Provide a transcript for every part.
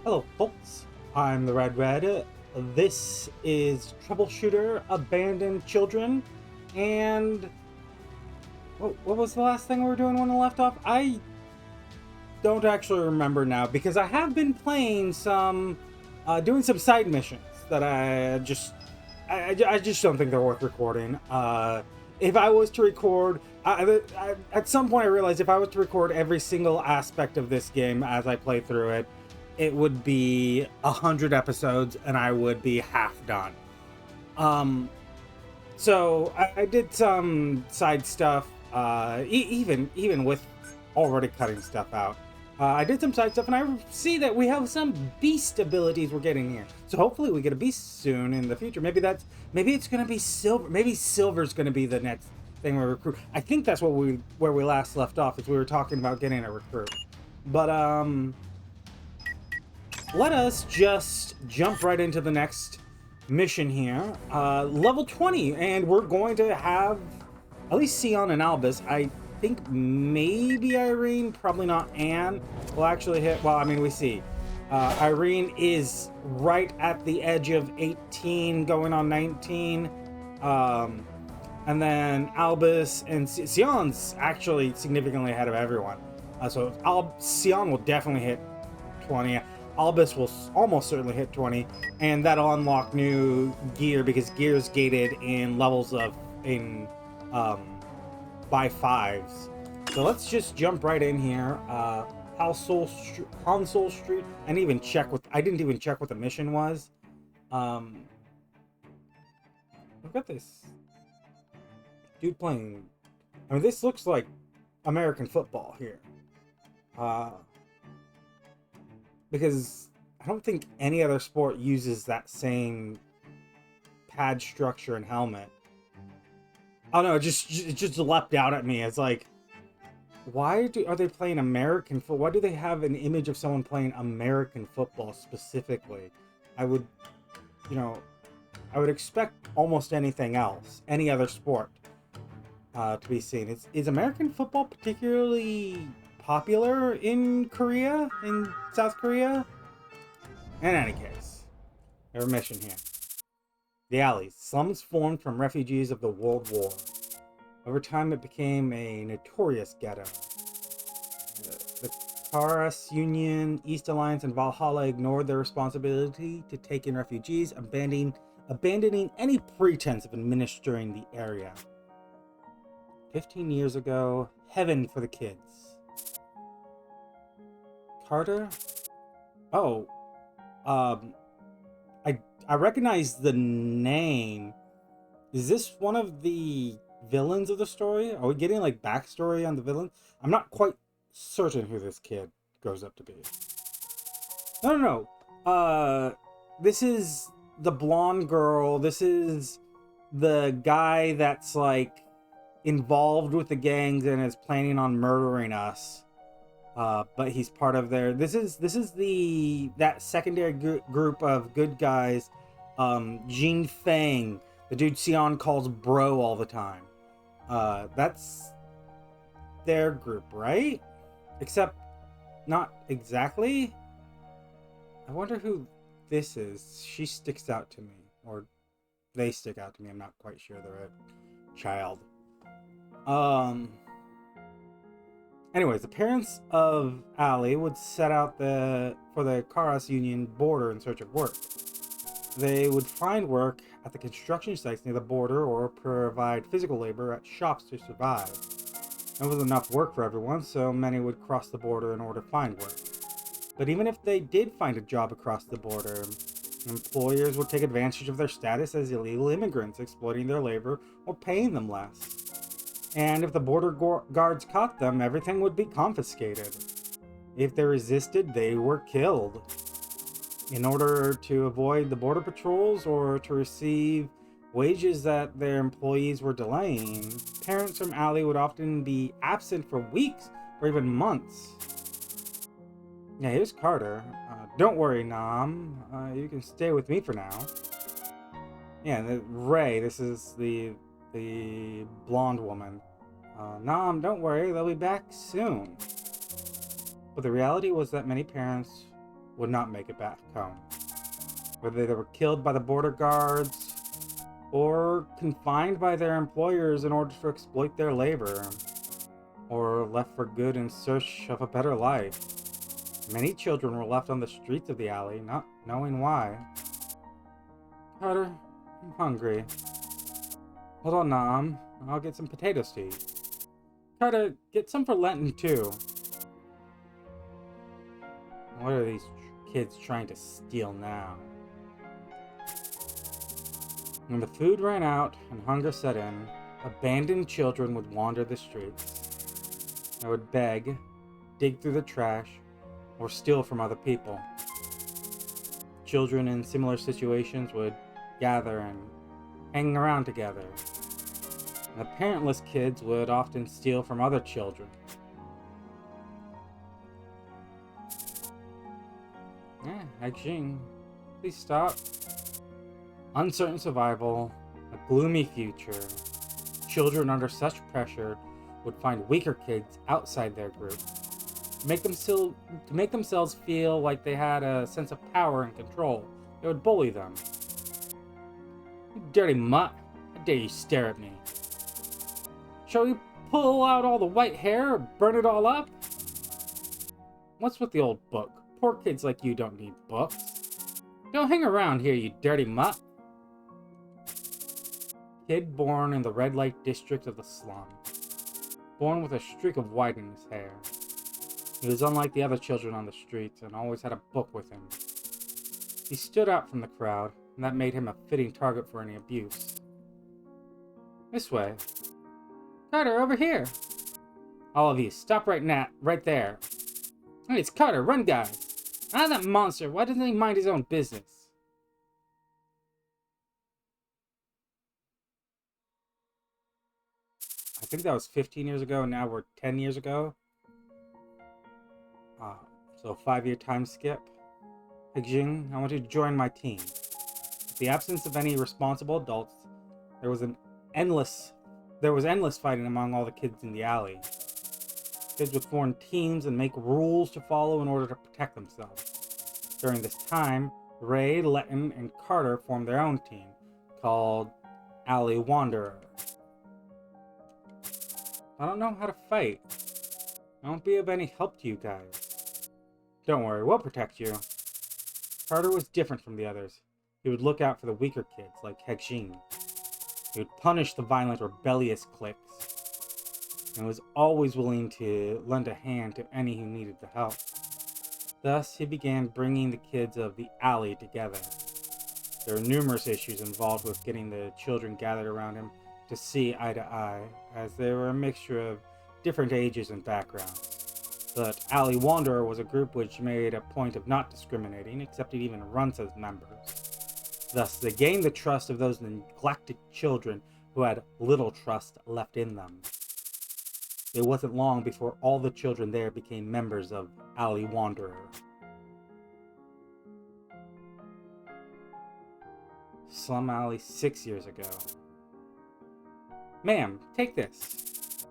Hello, folks. I'm the Red Red. This is Troubleshooter Abandoned Children. And what was the last thing we were doing when we left off? I don't actually remember now because I have been playing doing some side missions that I just don't think they're worth recording. If I was to record, at some point I realized if I was to record every single aspect of this game as I play through it, it would be 100 episodes and I would be half done. Um, so I did some side stuff, even with already cutting stuff out. I did some side stuff, and I see that we have some beast abilities we're getting here. So hopefully we get a beast soon in the future. Maybe it's gonna be silver. Maybe silver's gonna be the next thing we recruit. I think that's where we last left off, is we were talking about getting a recruit. But let us just jump right into the next mission here. Level 20, and we're going to have at least Sion and Albus. I think maybe Irene, probably not Anne, will actually hit. Well, I mean, we see. Irene is right at the edge of 18, going on 19. And then Albus and Sion's actually significantly ahead of everyone. So Sion will definitely hit 20. Albus will almost certainly hit 20, and that'll unlock new gear because gear's gated in levels by fives. So let's just jump right in here. Console Street. I didn't even check what the mission was. We've got this dude playing. I mean, this looks like American football here. Because I don't think any other sport uses that same pad structure and helmet. Oh no, it just leapt out at me. It's like, are they playing American football? Why do they have an image of someone playing American football specifically? I would expect almost anything else, any other sport, to be seen. Is American football particularly popular in South Korea? In any case, our mission here. The alleys, slums formed from refugees of the World War. Over time, it became a notorious ghetto. The KRS Union, East Alliance, and Valhalla ignored their responsibility to take in refugees, abandoning any pretense of administering the area. 15 years ago, heaven for the kids. Carter? Oh, I recognize the name. Is this one of the villains of the story? Are we getting like backstory on the villain? I'm not quite certain who this kid grows up to be. No. This is the blonde girl. This is the guy that's like involved with the gangs and is planning on murdering us. But he's part of their. This is that secondary group of good guys. Jin Fang, the dude Sion calls bro all the time. That's their group, right? Except not exactly. I wonder who this is. She sticks out to me, or they stick out to me. I'm not quite sure. They're a child. Anyways, the parents of Ali would set out for the KRS Union border in search of work. They would find work at the construction sites near the border or provide physical labor at shops to survive. There was enough work for everyone, so many would cross the border in order to find work. But even if they did find a job across the border, employers would take advantage of their status as illegal immigrants, exploiting their labor or paying them less. And if the border guards caught them, everything would be confiscated. If they resisted, they were killed. In order to avoid the border patrols or to receive wages that their employees were delaying, parents from Ali would often be absent for weeks or even months. Yeah, here's Carter. Don't worry, Nam. You can stay with me for now. Yeah, Ray, this is the blonde woman. Nam, don't worry, they'll be back soon. But the reality was that many parents would not make it back home. Whether they were killed by the border guards or confined by their employers in order to exploit their labor, or left for good in search of a better life. Many children were left on the streets of the alley, not knowing why. Carter, I'm hungry. Hold on, Nam. I'll get some potatoes to eat. Carter, get some for Lenten, too. What are these kids trying to steal now? When the food ran out and hunger set in, abandoned children would wander the streets. They would beg, dig through the trash, or steal from other people. Children in similar situations would gather and hang around together. And the parentless kids would often steal from other children. Jing, please stop. Uncertain survival, a gloomy future. Children under such pressure would find weaker kids outside their group, to make themselves feel like they had a sense of power and control. They would bully them. You dirty mutt, how dare you stare at me? Shall we pull out all the white hair or burn it all up? What's with the old book? Poor kids like you don't need books. Don't hang around here, you dirty mutt. Kid born in the red light district of the slum. Born with a streak of white in his hair. He was unlike the other children on the streets and always had a book with him. He stood out from the crowd, and that made him a fitting target for any abuse. This way. Carter, over here. All of you, stop right there. Hey, it's Carter, run, guys. Ah, that monster, why doesn't he mind his own business? I think that was 15 years ago, and now we're 10 years ago. So 5-year time skip. Jing, I want you to join my team. With the absence of any responsible adults, there was endless fighting among all the kids in the alley. Kids would form teams and make rules to follow in order to protect themselves. During this time, Ray, Letton, and Carter formed their own team, called Alley Wanderer. I don't know how to fight. I won't be of any help to you guys. Don't worry, we'll protect you. Carter was different from the others. He would look out for the weaker kids, like Hexin. He would punish the violent, rebellious cliques, and was always willing to lend a hand to any who needed the help. Thus, he began bringing the kids of the alley together. There were numerous issues involved with getting the children gathered around him to see eye to eye, as they were a mixture of different ages and backgrounds. But Alley Wanderer was a group which made a point of not discriminating, accepting even runts as members. Thus, they gained the trust of those neglected children who had little trust left in them. It wasn't long before all the children there became members of Alley Wanderer. Slum Alley 6 years ago. Ma'am, take this.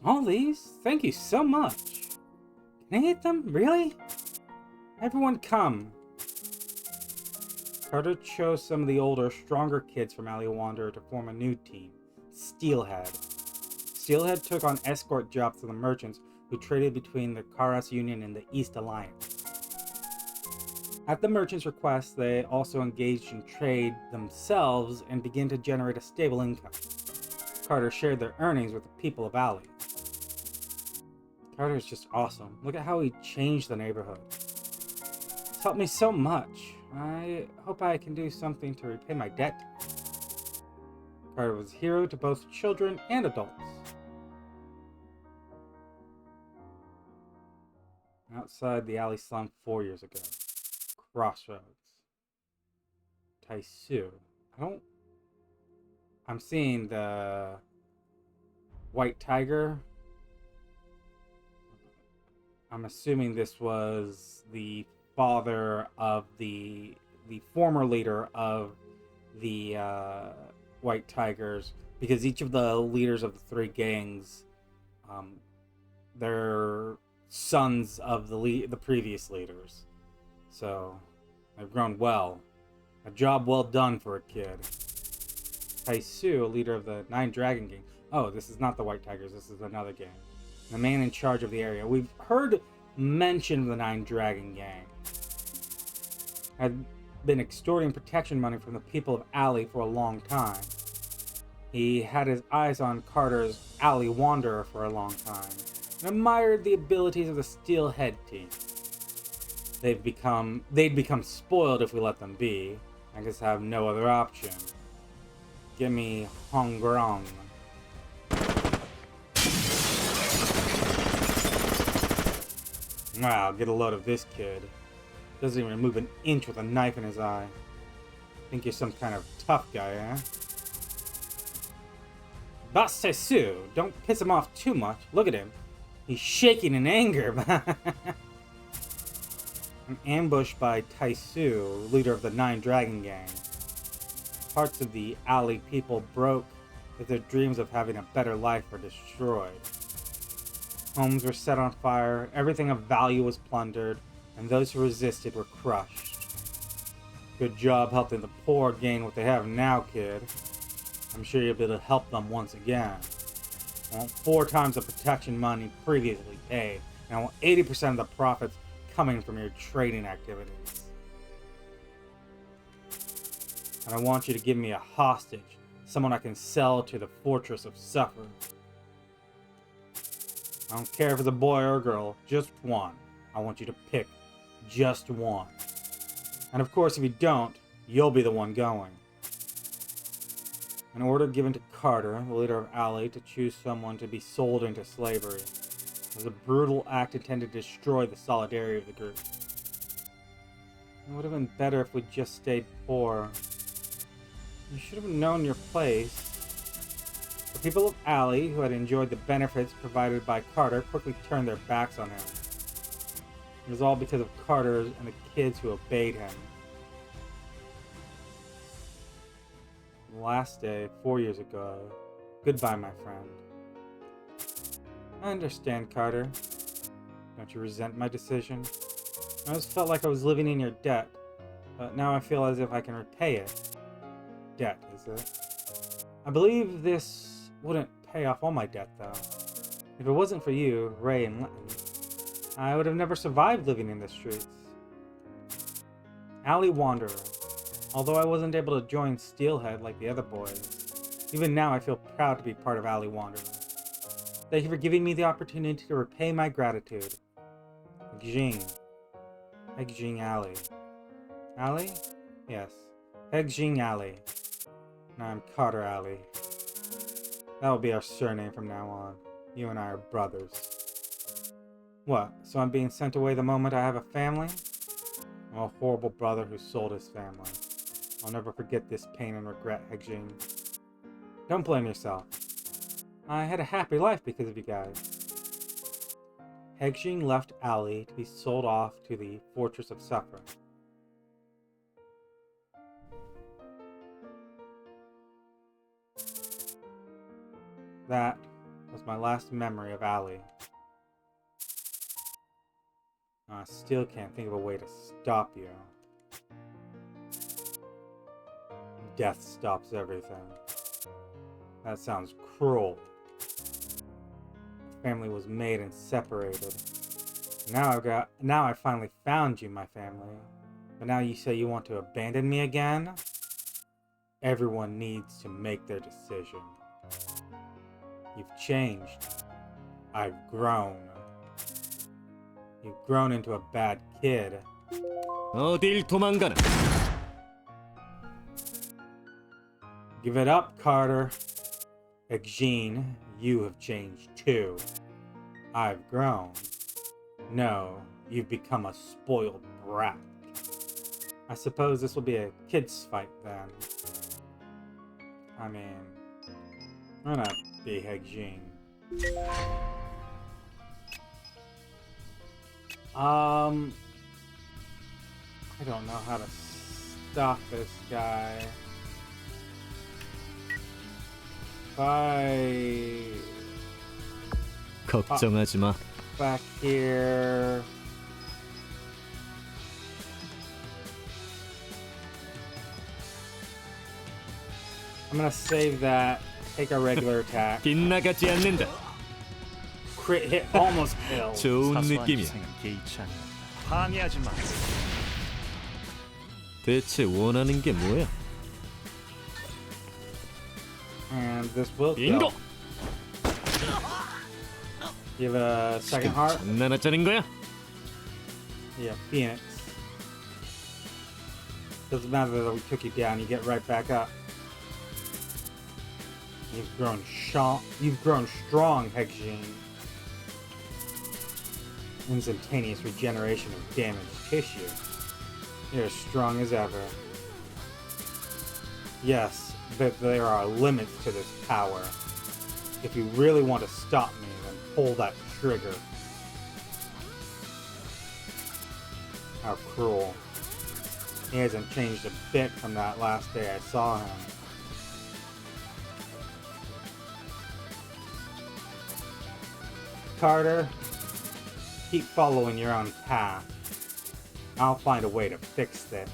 All these? Thank you so much. Can I eat them? Really? Everyone come. Carter chose some of the older, stronger kids from Alley Wanderer to form a new team, Steelhead. Steelhead took on escort jobs to the merchants who traded between the Karas Union and the East Alliance. At the merchants' request, they also engaged in trade themselves and began to generate a stable income. Carter shared their earnings with the people of Alley. Carter's just awesome. Look at how he changed the neighborhood. It's helped me so much. I hope I can do something to repay my debt. Carter was a hero to both children and adults. Outside the alley slum 4 years ago. Crossroads. Taisu. I'm seeing the White Tiger. I'm assuming this was the father of the former leader of the White Tigers, because each of the leaders of the 3 gangs, they're sons of the previous leaders. So, I've grown well. A job well done for a kid. Taisu, leader of the Nine Dragon Gang. Oh, this is not the White Tigers, this is another gang. The man in charge of the area. We've heard mention of the Nine Dragon Gang. Had been extorting protection money from the people of Alley for a long time. He had his eyes on Carter's Alley Wanderer for a long time, and admired the abilities of the Steelhead team. They'd become spoiled if we let them be. I guess have no other option. Give me Hongrong. Wow, get a load of this kid. Doesn't even move an inch with a knife in his eye. Think you're some kind of tough guy, eh? Boss Taisu, don't piss him off too much. Look at him. He's shaking in anger. I'm ambushed by Taisu, leader of the Nine Dragon Gang. Parts of the Alley people broke as their dreams of having a better life were destroyed. Homes were set on fire, everything of value was plundered, and those who resisted were crushed. Good job helping the poor gain what they have now, kid. I'm sure you'll be able to help them once again. I want 4 times the protection money previously paid, and I want 80% of the profits coming from your trading activities. And I want you to give me a hostage, someone I can sell to the Fortress of Suffer. I don't care if it's a boy or a girl, just one. I want you to pick just one. And of course, if you don't, you'll be the one going. An order given to Carter, the leader of Alley, to choose someone to be sold into slavery. It was a brutal act intended to destroy the solidarity of the group. It would have been better if we just stayed poor. You should have known your place. The people of Alley, who had enjoyed the benefits provided by Carter, quickly turned their backs on him. It was all because of Carter and the kids who obeyed him. The last day, 4 years ago. Goodbye, my friend. I understand, Carter. Don't you resent my decision? I always felt like I was living in your debt, but now I feel as if I can repay it. Debt, is it? I believe this wouldn't pay off all my debt, though. If it wasn't for you, Ray, and Linton, I would have never survived living in the streets. Alley Wanderer. Although I wasn't able to join Steelhead like the other boys, even now I feel proud to be part of Alley Wanderer. Thank you for giving me the opportunity to repay my gratitude. Hegjing. Hegjing Alley. Alley? Yes. Hegjing Alley. Now I'm Carter Alley. That will be our surname from now on. You and I are brothers. What? So I'm being sent away the moment I have a family? I'm a horrible brother who sold his family. I'll never forget this pain and regret, Hegjing. Don't blame yourself. I had a happy life because of you guys. Hegjing left Alley to be sold off to the Fortress of Suffer. That was my last memory of Alley. I still can't think of a way to stop you. Death stops everything. That sounds cruel. Family was made and separated. Now I finally found you, my family. But now you say you want to abandon me again? Everyone needs to make their decision. You've changed. I've grown. You've grown into a bad kid. 어딜 도망가나? Give it up, Carter. Hegjing, you have changed too. I've grown. No, you've become a spoiled brat. I suppose this will be a kid's fight then. I mean, I'm gonna be Hegjing. I don't know how to stop this guy. 걱정하지 마. Back here. I'm gonna save that. Take a regular attack. 빗나가지 않는다. Crit hit, almost kill. 좋은 사소한 느낌이야. 희생은 개의치 않는다. 방해하지 마. 대체 원하는 게 뭐야? And this will kill. 빙고! You have a second 지금 heart? 장난하자는 거야? Yeah, Phoenix. Doesn't matter that we took you down, you get right back up. You've grown strong, Hexine. Instantaneous regeneration of damaged tissue. You're as strong as ever. Yes, but there are limits to this power. If you really want to stop me, then pull that trigger. How cruel. He hasn't changed a bit from that last day I saw him. Carter, keep following your own path. I'll find a way to fix this.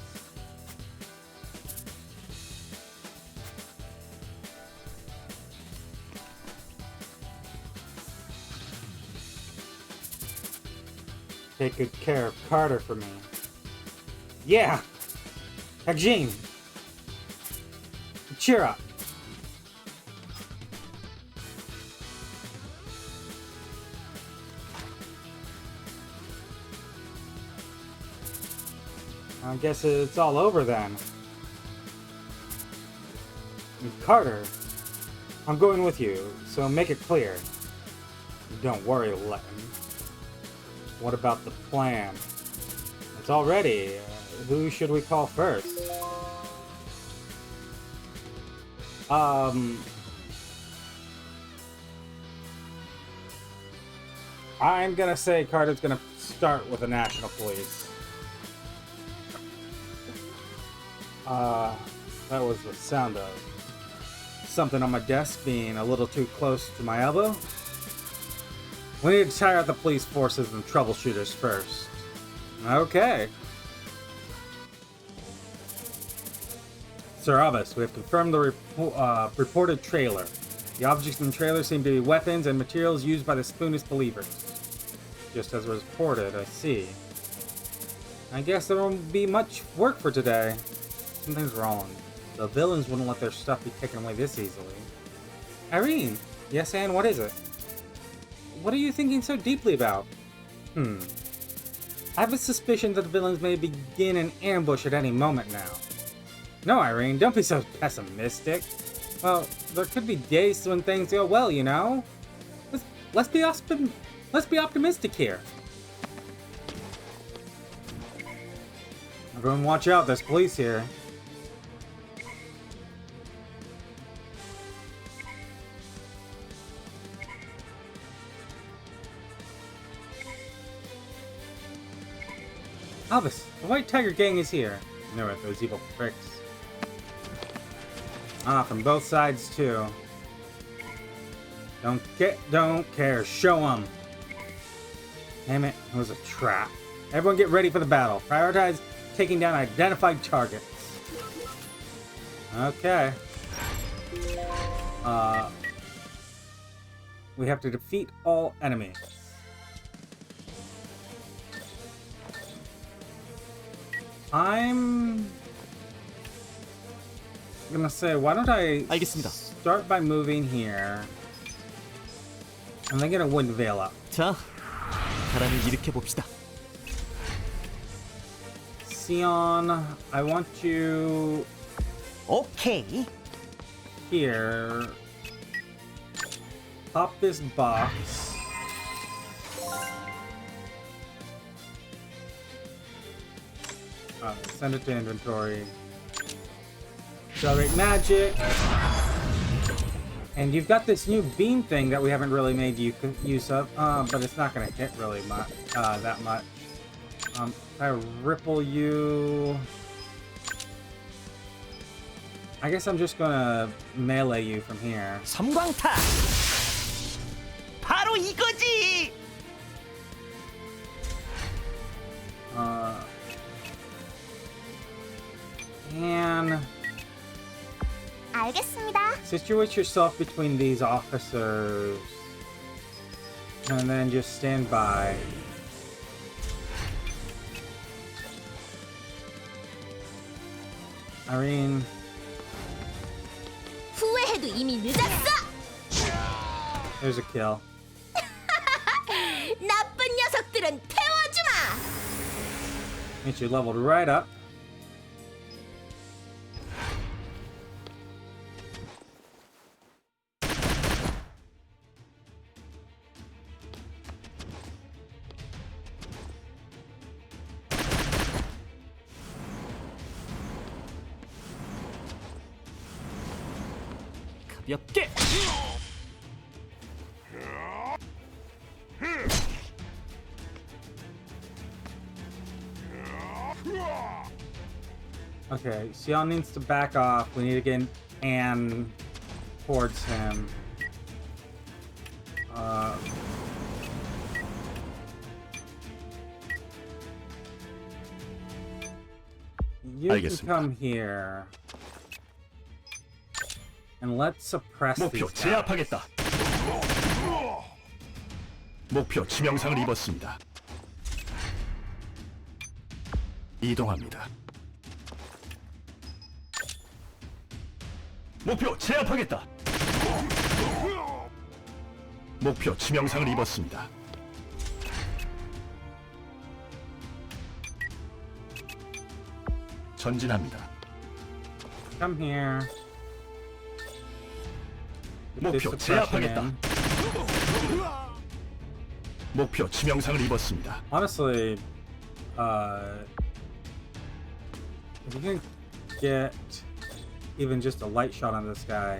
Take good care of Carter for me. Yeah! Hajime! Cheer up! I guess it's all over then. And Carter, I'm going with you, so make it clear. Don't worry, Letton. What about the plan? It's all ready. Who should we call first? I'm gonna say Carter's gonna start with the National Police. That was the sound of something on my desk being a little too close to my elbow. We need to tire out the police forces and troubleshooters first. Okay. Sir Abbas, we have confirmed the reported trailer. The objects in the trailer seem to be weapons and materials used by the Spoonist believers. Just as was reported, I see. I guess there won't be much work for today. Something's wrong. The villains wouldn't let their stuff be taken away this easily. Irene! Yes, Anne, what is it? What are you thinking so deeply about? I have a suspicion that the villains may begin an ambush at any moment now. No, Irene, don't be so pessimistic. Well, there could be days when things go well, you know? Let's be optimistic here. Everyone watch out, there's police here. Albus, the White Tiger Gang is here. I knew it, those evil pricks. Ah, from both sides too. Don't care, show them. Damn it, it was a trap. Everyone get ready for the battle. Prioritize taking down identified targets. Okay. We have to defeat all enemies. I'm gonna say, why don't I 알겠습니다. start by moving here, and then get a wind veil up. 자, 바람을 일으켜 봅시다. Sion, I want you 오케이. here. Pop this box. Send it to inventory. Accelerate magic. And you've got this new beam thing that we haven't really made use of, but it's not going to hit really much, that much. I ripple you. I guess I'm just going to melee you from here. 섬광타. 바로 이거지. And 알겠습니다. Situate yourself between these officers. And then just stand by. Irene. 후회해도 이미 늦었어. There's a kill. 나쁜 녀석들은 태워주마. Get you leveled right up. 가볍게. Okay, Sion needs to back off. We need to get Anne towards him. You can 알겠습니다. come here. And let's suppress 목표 these guys. 제압하겠다. 목표 치명상을 입었습니다. 이동합니다. 목표 제압하겠다. 목표 치명상을 입었습니다. 전진합니다. Come here. Get this 목표 suppression 제압하겠다. in. 목표 치명상을 입었습니다. Honestly, if you can get even just a light shot on this guy,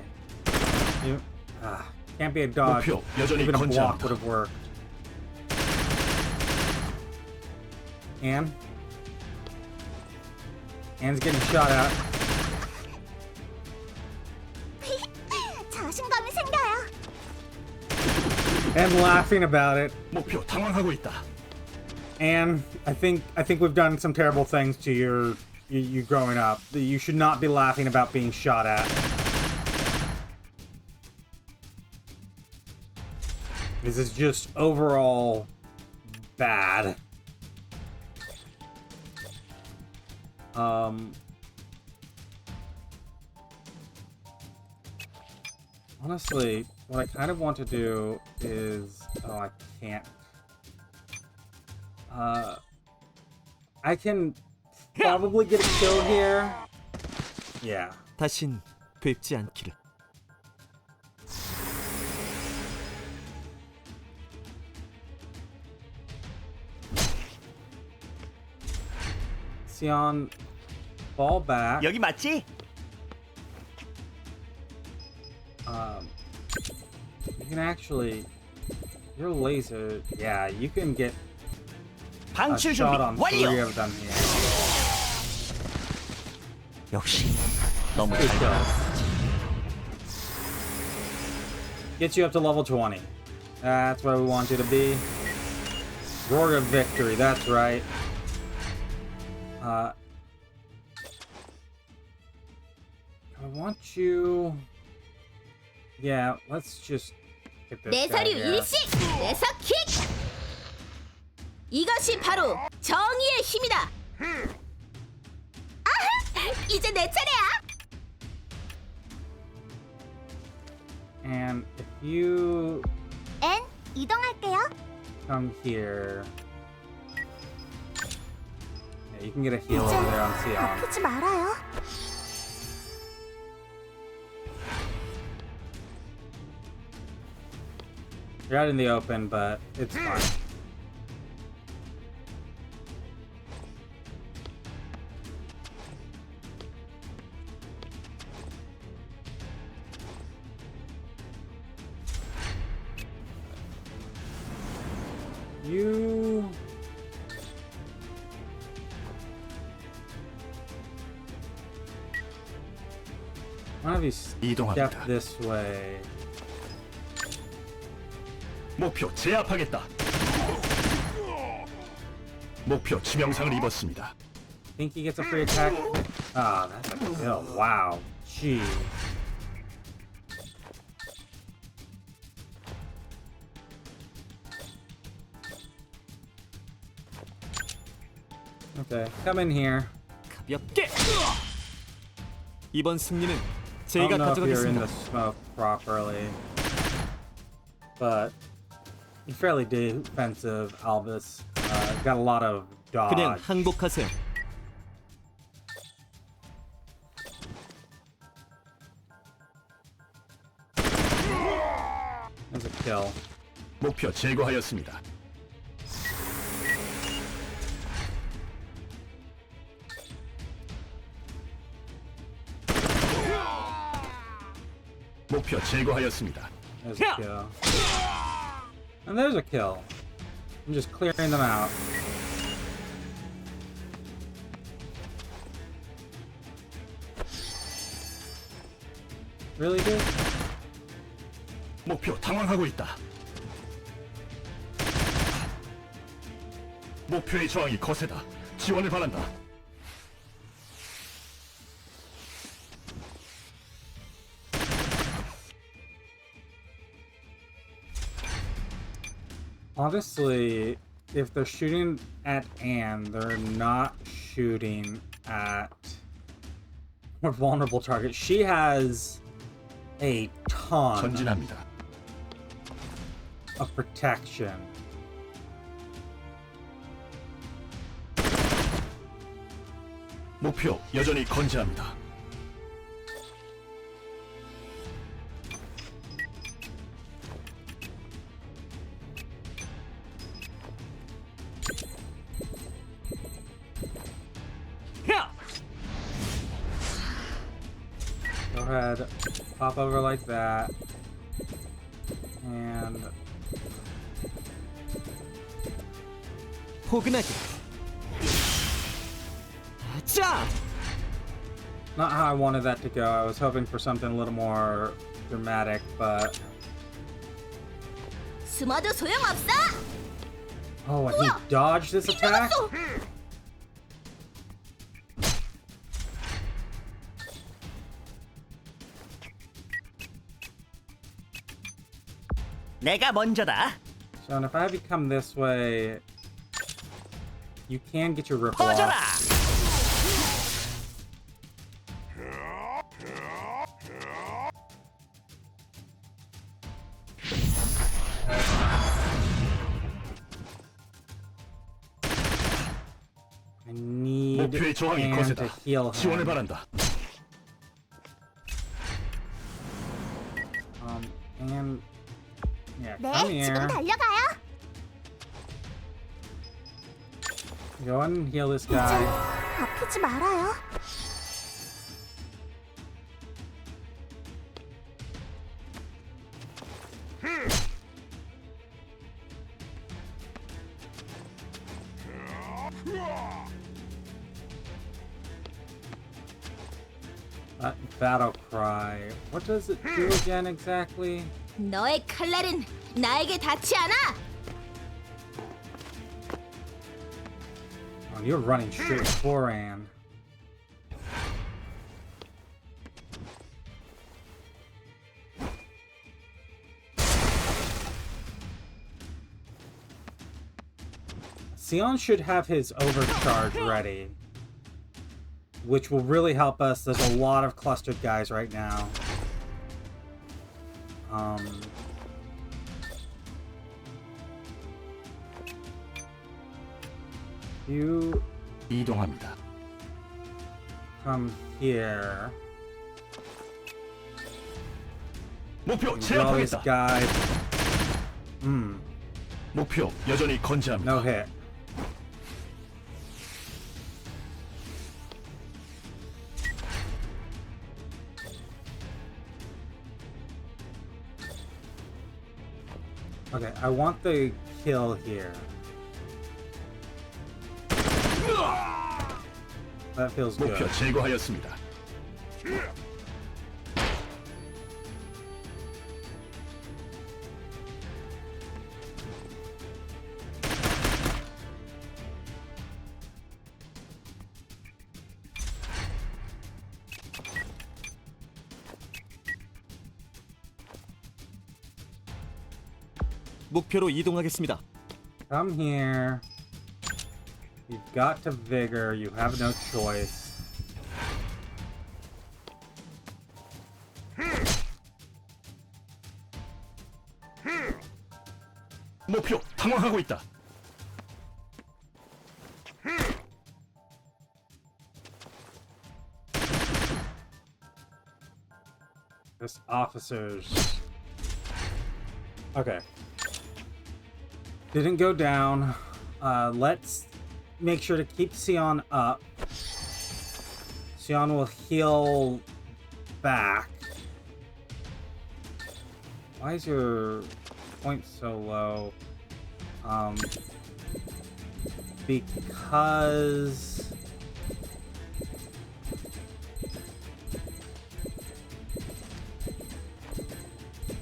you can't be a dodge. 목표 여전히 Even a block 건재합니다. would have worked. Anne's getting shot at. 자신감이 생겨요. And laughing about it. 목표 당황하고 있다. Anne, I think we've done some terrible things to you growing up. You should not be laughing about being shot at. This is just overall bad. Honestly, what I kind of want to do is... Oh, I can't. I can probably get a kill here. Yeah. 다신 뵙지 않기를. Sion, fall back. 여기 맞지? You can actually... Your laser... Yeah, you can get a 방출 shot 준비 on 3 완료. of them here. 역시 너무 Good 잘. kill. Get you up to level 20. That's where we want you to be. Roar of victory, that's right. I want you... Yeah, let's just get this 내 guy 서류 here. 일식 내서킥. 이것이 바로 정의의 힘이다. 아하, 이제 내 차례야. And if you 앤 이동할게요. come here... Yeah, you can get a heal over there on Sion. 아프지 말아요. You're out in the open, but it's fine. You... One of you step 이동합니다. this way. 목표 제압하겠다. 목표 치명상을 입었습니다. Think he gets a free attack? Ah, that's a kill. Wow. Jeez. Okay, come in here. 가볍게. 이번 승리는 I 제가 don't know if you're in 가져가겠습니다. the smoke properly, but you're fairly defensive, Albus. Got a lot of 그냥 dodge. 항복하세요. That's a kill. 목표 제거하였습니다. 목표 제거하였습니다. There's a kill. And there's a kill. I'm just clearing them out. Really, dude? 목표 당황하고 있다. 목표의 저항이 거세다. 지원을 바란다. Honestly, if they're shooting at Anne, they're not shooting at more vulnerable targets. She has a ton 전진합니다. of protection. 목표 여전히 건재합니다. 야! Go ahead, pop over like that, and 포근하게. 자! not how I wanted that to go. I was hoping for something a little more dramatic, but 숨어도 소용없어. oh, and he dodged this attack? 빗나갔어. 내가 먼저다. So, and if I become this way, you can get your ripple 퍼져라. off. I need 목표의 저항이 Anne to 거세다. heal 지원을 him. 바란다. And yeah, 네, come 지금 here. 달려가요. Go ahead and heal this 이제 guy. 아프지 말아요. Battle cry. What does it do again exactly? 너의 칼날은 나에게 닿지 않아. Oh, you're running straight for Anne. Sion should have his overcharge ready, which will really help us. There's a lot of clustered guys right now. You 이동합니다. come here. 목표 You draw this 제압하겠다. guy. 목표 여전히 건재합니다. No hit. Okay, I want the kill here. That feels 목표 good. 제거하였습니다. 목표로 이동하겠습니다. Come here. You've got to vigor. You have no choice. 목표 당황하고 있다. Just officers. Okay. Didn't go down. Let's make sure to keep Sion up. Sion will heal back. Why is your point so low? Because...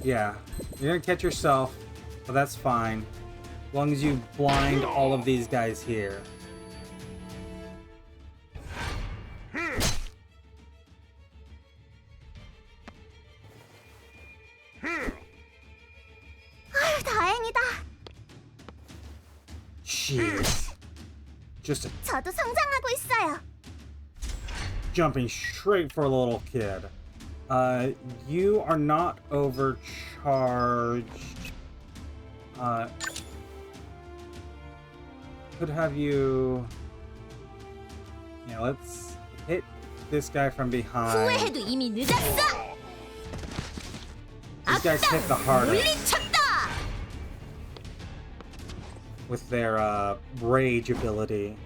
Yeah, you're gonna catch yourself, but that's fine. As long as you blind all of these guys here. 아유, 다행이다. Jeez. Just 저도 성장하고 있어요. jumping straight for a little kid. You are not overcharged. Could have you... Yeah, let's hit this guy from behind. 후회해도 이미 늦었어. These guys hit the hardest 물리쳤다. with their rage ability.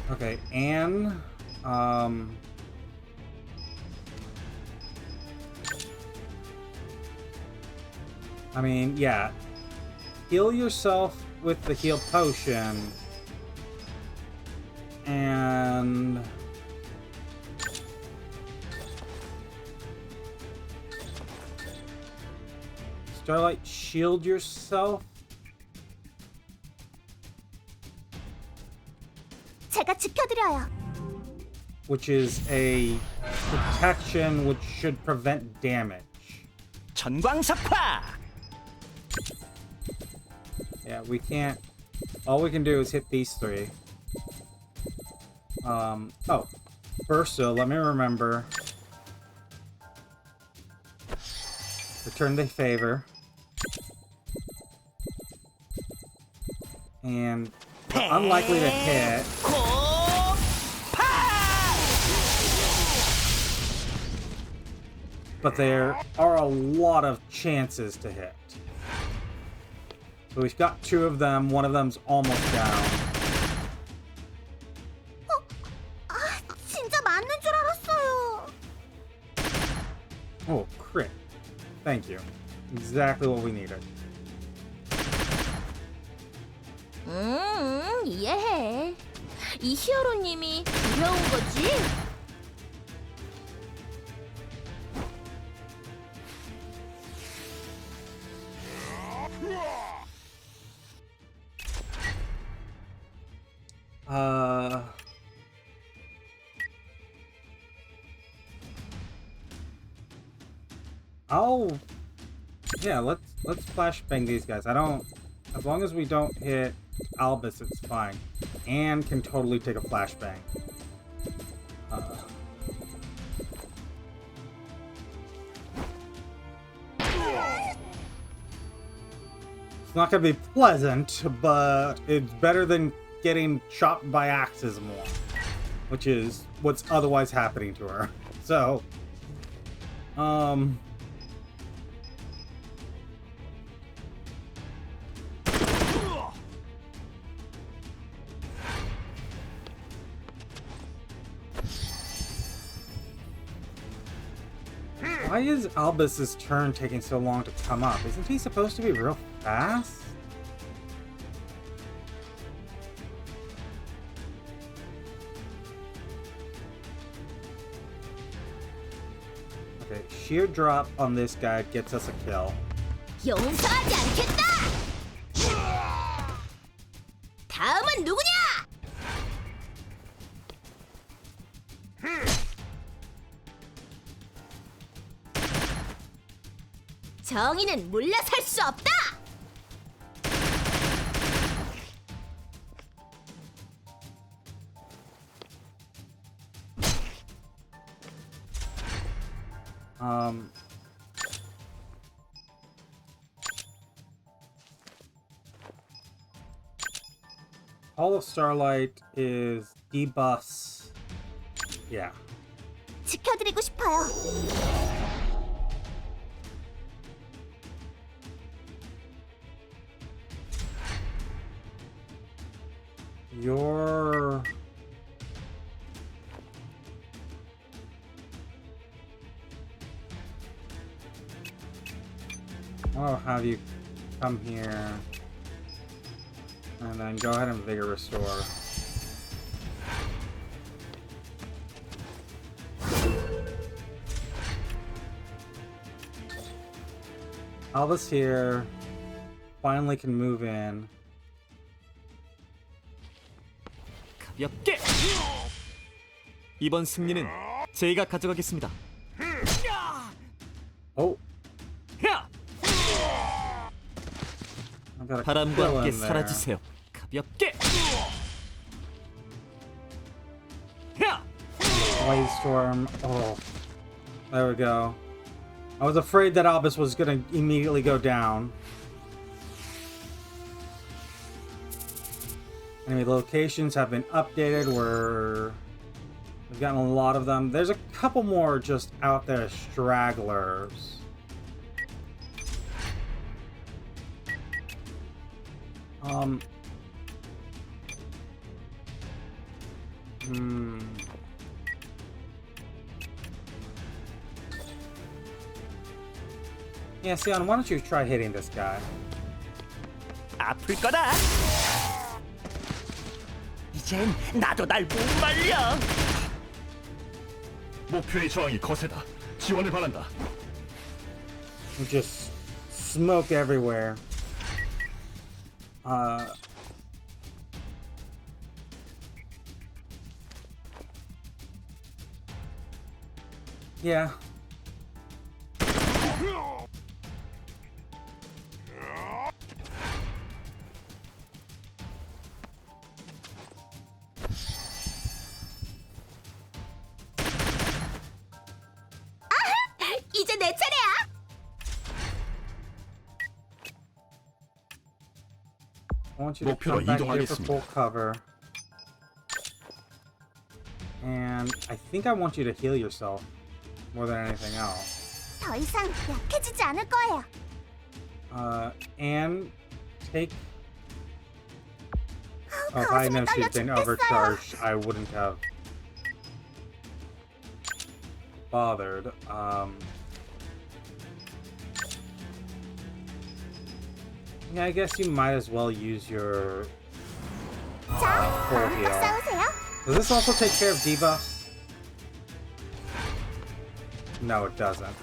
Okay, Anne, I mean, yeah. Heal yourself with the heal potion. And... Starlight, shield yourself. 제가 지켜드려요. Which is a protection which should prevent damage. 전광석화. Yeah, we can't... All we can do is hit these three. Oh. Bursa, let me remember. Return the favor. And we're unlikely to hit. But there are a lot of chances to hit. So we've got two of them. One of them's almost down. 아, 진짜 맞는 줄 알았어요. Oh, crit. Thank you. Exactly what we needed. 이해해. 이 히어로님이 두려운 거지? Yeah, let's flashbang these guys. I don't... As long as we don't hit Albus, it's fine. Anne can totally take a flashbang. It's not gonna be pleasant, but it's better than getting chopped by axes more. Which is what's otherwise happening to her. So... Why is Albus's turn taking so long to come up? Isn't he supposed to be real fast? Okay, sheer drop on this guy gets us a kill. 용서하지 않겠다. 다음은 누구냐? 정의는 물러설 수 없다. Hall of Starlight is debuffs. Yeah. 지켜드리고 싶어요. Your I'll have you come here and then go ahead and Vigor Restore. Albus here finally can move in. 가볍게. 이번 승리는 제가 가져가겠습니다. Oh, 야! I got a 바람과 kill 함께 in there. 사라지세요. 가볍게. 야! Blaze Storm. Oh, there we go. I was afraid that Albus was gonna immediately go down. Enemy locations have been updated. We've gotten a lot of them. There's a couple more just out there, stragglers. Yeah, Sion, why don't you try hitting this guy? 아플 거다. 이젠 나도 날 못 말려. 목표의 저항이 거세다. 지원을 바란다. Just smoke everywhere. Yeah. 이제 내 차례야. I want you to 목표로 come back here for 이동하겠습니다. full cover. And I think I want you to heal yourself more than anything else. 더 이상 약해지지 않을 거예요. And take. Oh, if I had known she'd been overcharged, I wouldn't have bothered. Yeah, I guess you might as well use your 자, full 마음껏 heal. 싸우세요. Does this also take care of debuffs? No, it doesn't.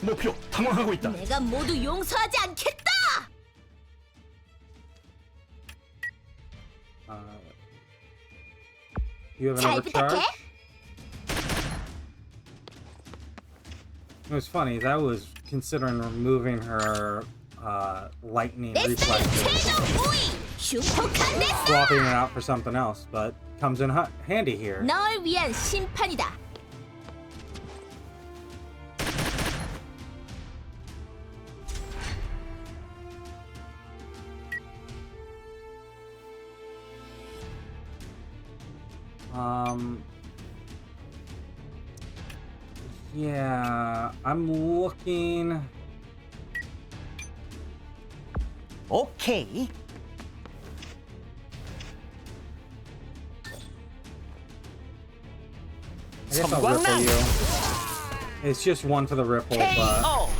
목표 당황하고 있다. 내가 모두 용서하지 않겠다. You have an 잘 overcharge? 부탁해. It was funny, that was considering removing her lightning 내 스타일 reflexes, 최종 5위 슈퍼 칸데스. swapping it out for something else, but comes in handy here. 널 위한 심판이다. Yeah, I'm looking. 오케이. I guess I'll ripple you. It's just one for the ripple, but KO.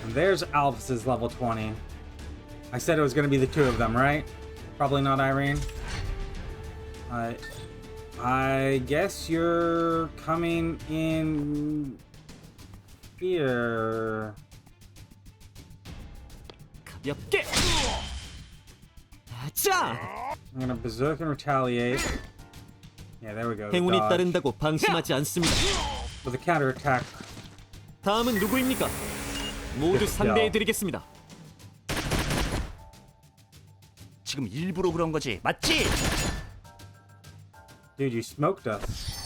and there's Albus's level 20. I said it was going to be the two of them, right? Probably not Irene. I guess you're coming in here. 가볍게. 자, I'm gonna berserk and retaliate. Yeah, there we go. The 행운이 dodge. 따른다고 방심하지 않습니다. With a counter attack. 다음은 누구입니까? 모두 상대해드리겠습니다. 지금 일부러 그런 거지, 맞지? Dude, you smoked us.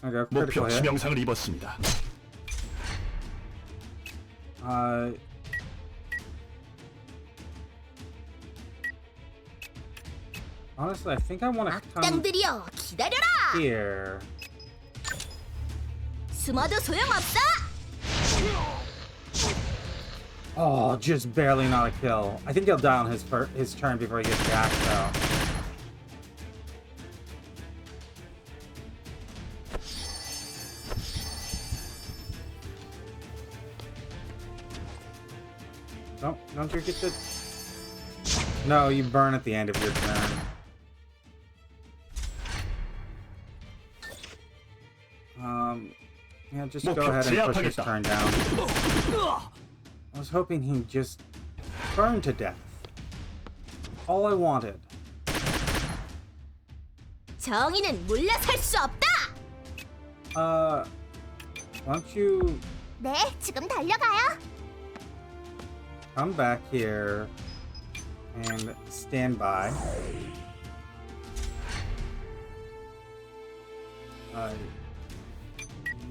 Okay, critical 목표 hit. 치명상을 입었습니다. Honestly, I think I want to come 악당들이여 기다려라. here. 숨어도 소용없어. Oh, just barely not a kill. I think he'll die on his turn before he gets back, though. Don't you get the... No, you burn at the end of your turn. Yeah, just go ahead and push his turn down. I was hoping he'd just burn to death. All I wanted. 정의는 물러설 수 없다. Why don't you 네, 지금 달려가요. come back here and stand by.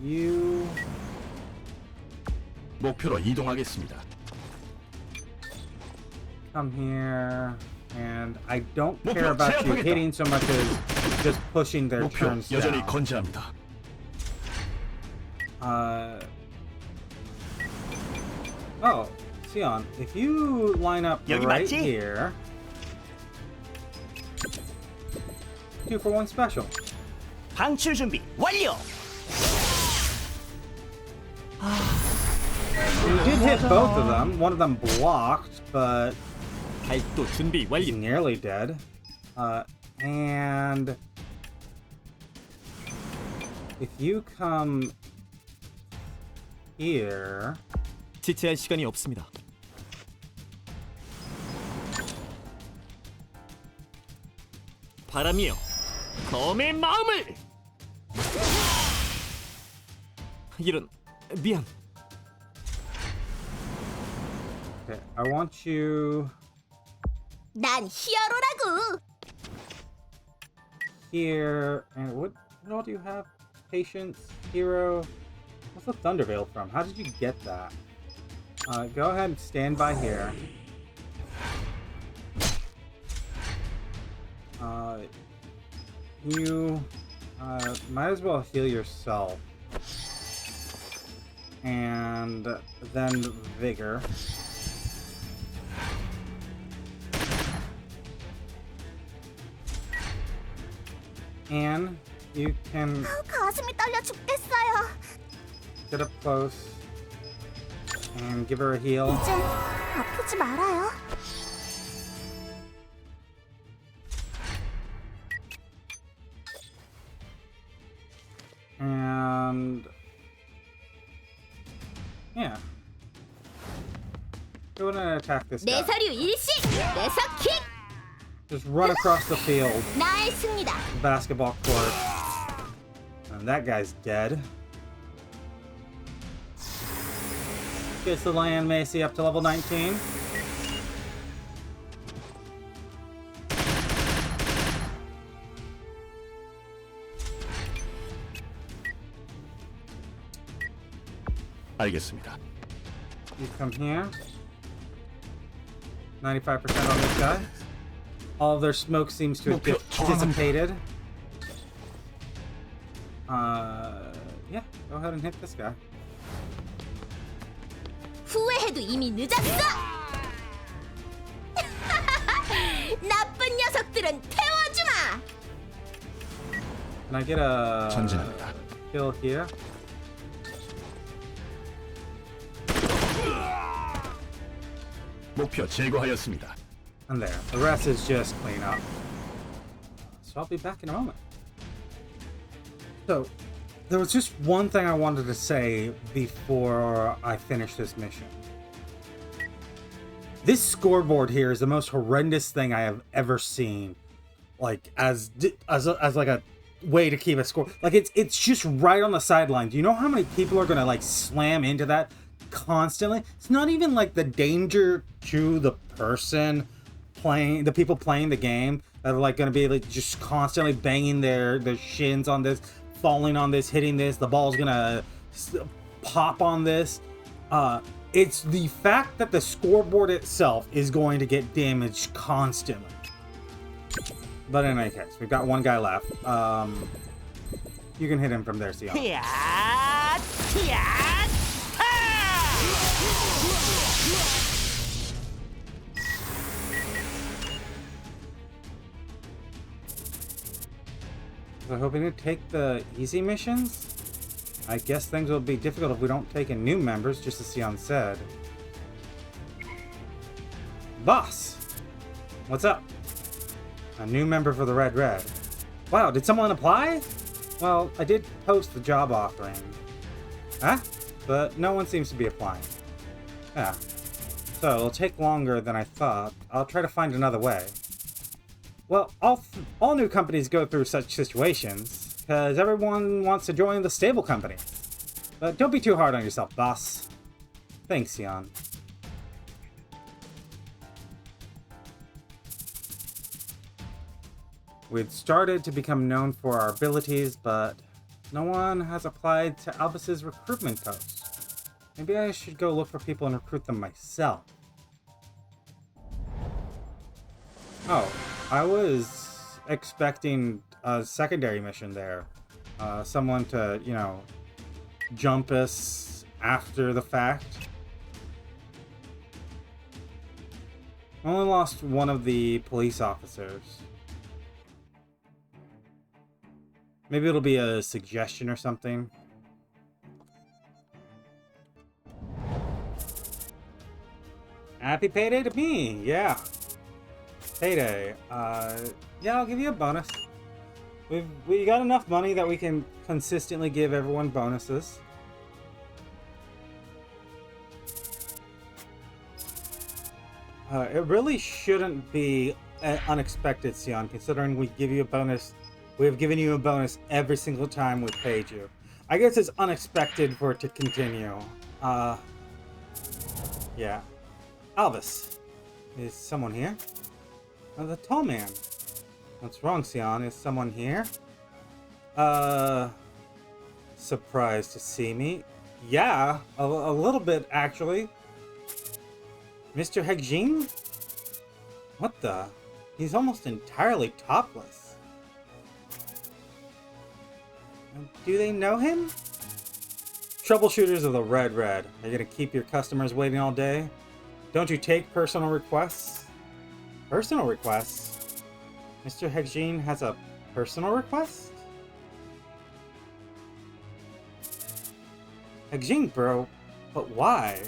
You 목표로 이동하겠습니다. come here, and I don't 목표 care about you 제압하겠다. hitting so much as just pushing their 목표 turns 여전히 down. 건재합니다. Oh, Sion, if you line up 여기 right 맞지? here, 2-for-1 special. 방출 준비 완료. You did hit both of them. One of them blocked, but 발도 준비 he's 완료. nearly dead. And if you come here, 지체할 시간이 없습니다. 바람이여, 검의 마음을! 이런, 미안. okay, I want you 난 히어로라고. here. And what all do you have? Patience, hero. What's the Thunder Veil from? How did you get that? Go ahead and stand by here. You might as well heal yourself. And then Vigor. And you can 가슴이 떨려 죽겠어요. get up close and give her a heal. 이제 아프지 말아요. And yeah. Go ahead and attack this 내 guy. 서류 일식, 내석킥. Just run across the field, 나의 승리다. basketball court. And that guy's dead. Gets the land Macy up to level 19. 알겠습니다. You come here. 95% on this guy. All of their smoke seems to have 목표 정확합니다. dissipated. Yeah, go ahead and hit this guy. 후회해도 이미 늦었어. 나쁜 녀석들은 태워주마. Can I get a 전진합니다. kill here? 목표 제거하였습니다. And there. The rest is just clean up. So I'll be back in a moment. So, there was just one thing I wanted to say before I finish this mission. This scoreboard here is the most horrendous thing I have ever seen. Like, as like a way to keep a score. Like, it's just right on the sideline. Do you know how many people are gonna like slam into that constantly? It's not even like the danger to the person playing, the people playing the game, that are like gonna be like just constantly banging their shins on this, falling on this, hitting this. The ball's gonna pop on this. It's the fact that the scoreboard itself is going to get damaged constantly. But in any case, we've got one guy left. You can hit him from there, Sion. 히앗! 히앗! So hoping to take the easy missions? I guess things will be difficult if we don't take in new members, just as Sion said. Boss! What's up? A new member for the Red Red. Wow, did someone apply? Well, I did post the job offering. Huh? But no one seems to be applying. Yeah. So it'll take longer than I thought. I'll try to find another way. Well, all new companies go through such situations, because everyone wants to join the stable company. But don't be too hard on yourself, boss. Thanks, Sion. We'd started to become known for our abilities, but no one has applied to Albus's recruitment post. Maybe I should go look for people and recruit them myself. Oh, I was expecting a secondary mission there. Someone to, you know, jump us after the fact. I only lost one of the police officers. Maybe it'll be a suggestion or something. Happy payday to me, yeah. Payday. Yeah, I'll give you a bonus. We got enough money that we can consistently give everyone bonuses. It really shouldn't be unexpected, Sion, considering we give you a bonus. We have given you a bonus every single time we've paid you. I guess it's unexpected for it to continue. Yeah. Albus. Is someone here? Oh, the tall man. What's wrong, Sion? Is someone here? Surprised to see me? Yeah, a little bit, actually. Mr. Hegjin? What the? He's almost entirely topless. Do they know him? Troubleshooters of the Red Red. Are you gonna keep your customers waiting all day? Don't you take personal requests? Personal requests? Mr. Hegjin has a personal request? Hegjin, bro. But why?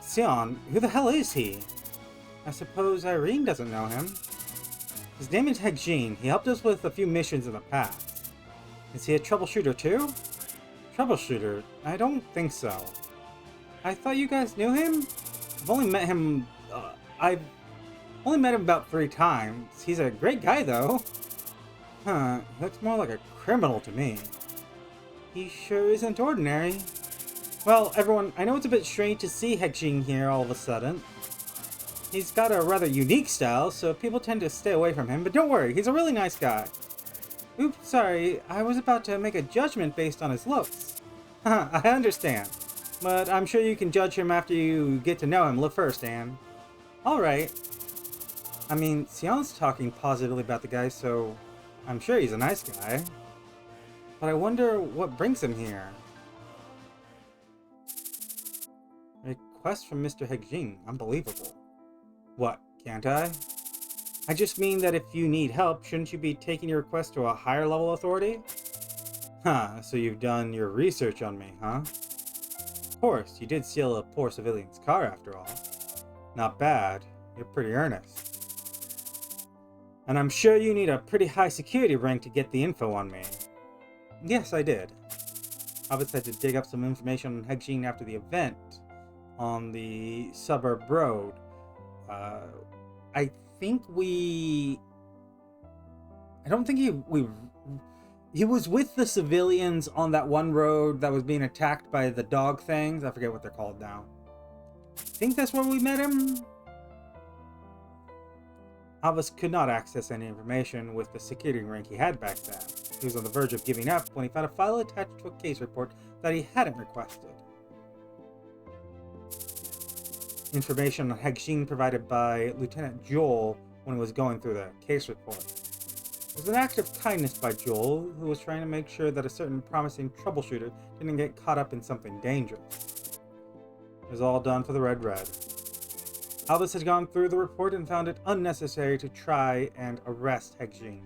Sion, who the hell is he? I suppose Irene doesn't know him. His name is Hegjin. He helped us with a few missions in the past. Is he a troubleshooter too? Troubleshooter? I don't think so. I thought you guys knew him? I've only met him about 3 times. He's a great guy though. Huh, he looks more like a criminal to me. He sure isn't ordinary. Well, everyone, I know it's a bit strange to see Hegjin here all of a sudden. He's got a rather unique style, so people tend to stay away from him, but don't worry, he's a really nice guy. Oops, sorry, I was about to make a judgment based on his looks. Haha, I understand. But I'm sure you can judge him after you get to know him. Look first, Anne. Alright. I mean, Sion's talking positively about the guy, so I'm sure he's a nice guy. But I wonder what brings him here. Request from Mr. Hegjin. Unbelievable. What, can't I? I just mean that if you need help, shouldn't you be taking your request to a higher level authority? Huh, so you've done your research on me, huh? Of course, you did steal a poor civilian's car after all. Not bad. You're pretty earnest. And I'm sure you need a pretty high security rank to get the info on me. Yes, I did. Hobbits had to dig up some information on Hegjin after the event on the suburb road. I think I don't think he was with the civilians on that one road that was being attacked by the dog things. I forget what they're called now. I think that's where we met him. Albus could not access any information with the security rank he had back then. He was on the verge of giving up when he found a file attached to a case report that he hadn't requested. Information on Hexin provided by Lieutenant Joel when he was going through the case report. It was an act of kindness by Joel, who was trying to make sure that a certain promising troubleshooter didn't get caught up in something dangerous. It was all done for the Red. Albus had gone through the report and found it unnecessary to try and arrest Hexin.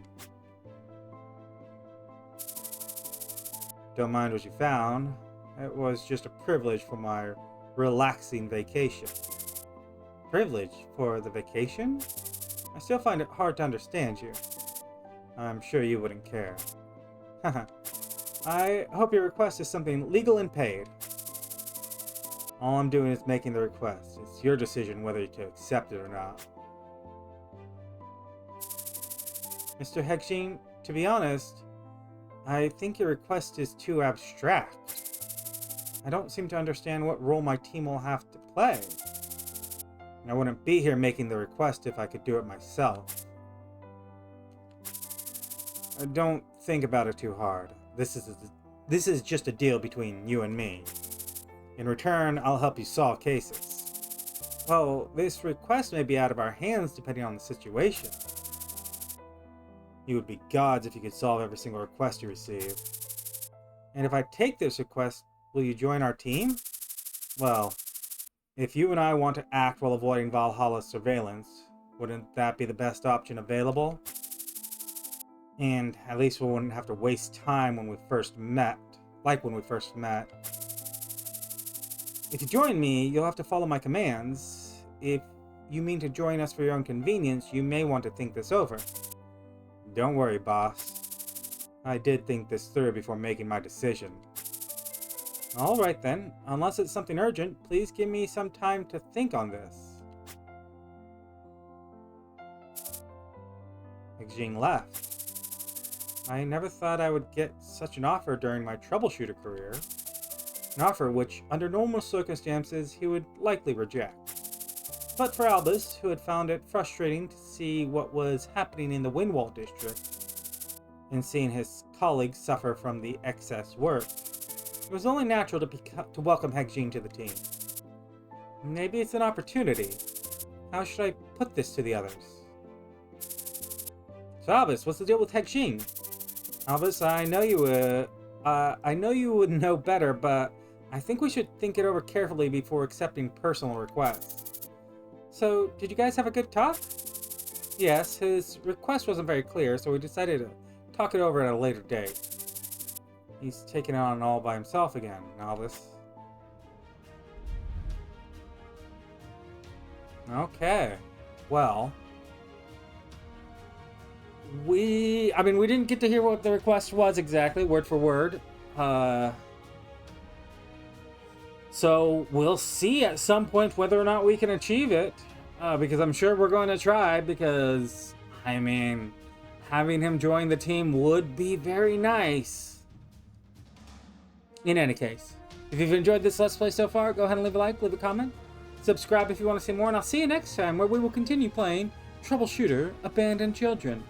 Don't mind what you found. It was just a privilege for my relaxing vacation. Privilege for the vacation? I still find it hard to understand you. I'm sure you wouldn't care. Haha. I hope your request is something legal and paid. All I'm doing is making the request. It's your decision whether to accept it or not. Mr. Hexin, to be honest, I think your request is too abstract. I don't seem to understand what role my team will have to play. I wouldn't be here making the request if I could do it myself. Don't think about it too hard. This is just a deal between you and me. In return, I'll help you solve cases. Well, this request may be out of our hands depending on the situation. You would be gods if you could solve every single request you receive. And if I take this request, will you join our team? Well, if you and I want to act while avoiding Valhalla's surveillance, wouldn't that be the best option available? And at least we wouldn't have to waste time when we first met, like when we first met. If you join me, you'll have to follow my commands. If you mean to join us for your own convenience, you may want to think this over. Don't worry, boss. I did think this through before making my decision. Alright then, unless it's something urgent, please give me some time to think on this. Hexin left. I never thought I would get such an offer during my troubleshooter career. An offer which, under normal circumstances, he would likely reject. But for Albus, who had found it frustrating to see what was happening in the Windwall district, and seeing his colleagues suffer from the excess work, it was only natural to welcome Hexin to the team. Maybe it's an opportunity. How should I put this to the others? So Albus, what's the deal with Hexin? Albus, I know you would know better, but I think we should think it over carefully before accepting personal requests. So, did you guys have a good talk? Yes, his request wasn't very clear, so we decided to talk it over at a later date. He's taking it on all by himself again, Albus. Okay. Well, we didn't get to hear what the request was exactly, word for word. So we'll see at some point whether or not we can achieve it. Because I'm sure we're going to try, because, I mean, having him join the team would be very nice. In any case, if you've enjoyed this Let's Play so far, go ahead and leave a like, leave a comment, subscribe if you want to see more, and I'll see you next time where we will continue playing Troubleshooter Abandoned Children.